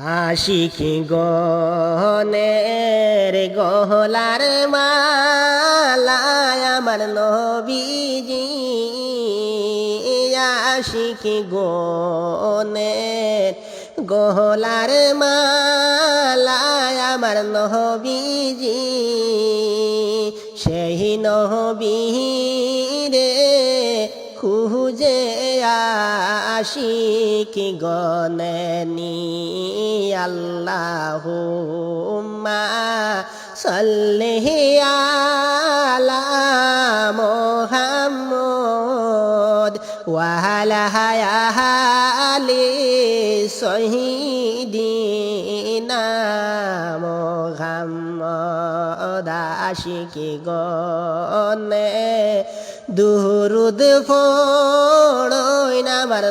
আশিকি গনের গহলার মালা আমার নবীজি আশিকি গনের গহলার মালা আমার নবীজি সেই নবীরে খুঁজে আশিকি গনেনি আল্লাহুম্মা সাল্লি আলা মুহাম্মদ ওয়া আলা আলি সাইয়্যিদিনা মুহাম্মদ আশিকি গনে দুরুদ পড়ইন আমার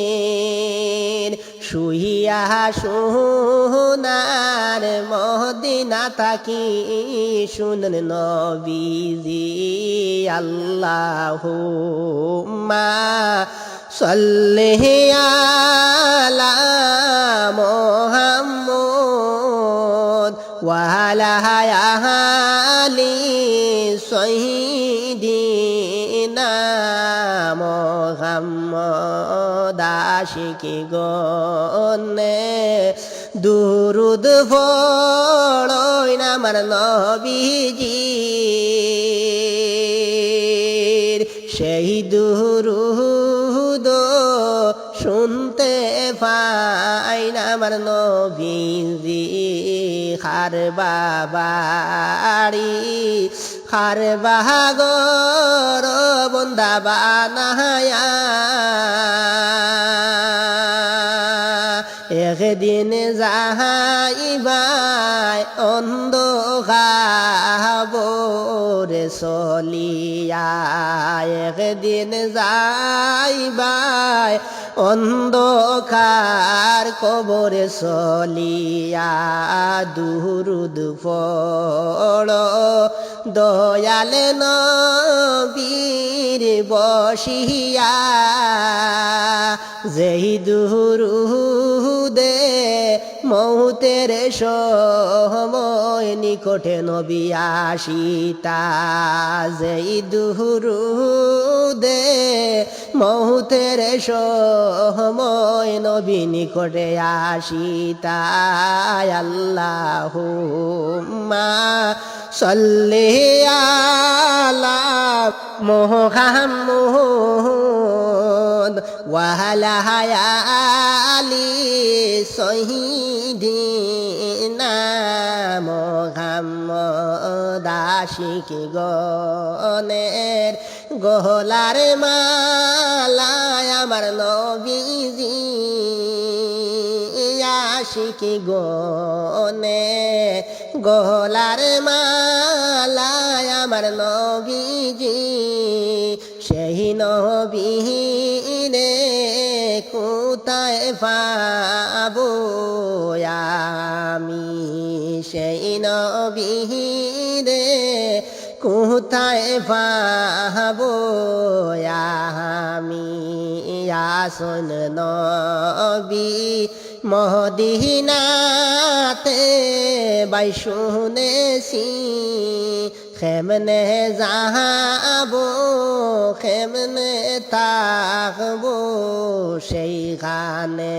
নবীজির শুইয়া সোনার মদিনা তাকি শুনেন নবীজি আল্লাহুম্মা সাল্লি আলা মুহাম্মদ ওয়া আলা আলি সাইয়্যিদিনা মুহাম্মদ আশিকি গনে দুরুদ পড়ইন আমার নবীজির সেই দুরুদ শুনতে পাইন আমার নবীজি খার বাবাড়ি খার বাহাগর বন্দা বানায়া একদিন যাইবাই অন্ধকারে চলিয়া একদিন যাইবাই অন্ধকার কবরে চলিয়া দুরুদ পড় দয়াল নবীর বসিয়া যেই দুরুদে মৌতের সময় নিকটে নবী আসিতা যেই দুরুদে মৌতের সময় নবী নিকটে আসিতা আল্লাহুম্মা সাল্লি আলা মুহাম্মদ ওয়া আলা আলি সাইয়্যিদিনা মুহাম্মদ আশিকি গনের গহলার মালা আমার নবীজি আশিকি গনে গহলার মালা আমার নবীজি সেই নবীরে কোথায় পাবো আমি সেই নবীরে কোথায় পাবো আমি আসন নবী মদিনাতে বাই শুনেছি কেমনে যাবো কেমনে থাকবো সেইখানে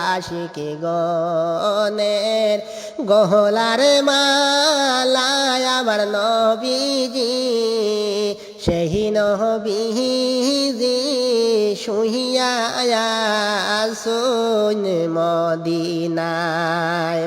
আশিকি গনের গহলার মালা আমার নবীজি সেই নবীজি শুইয়া আসুন মদিনায়।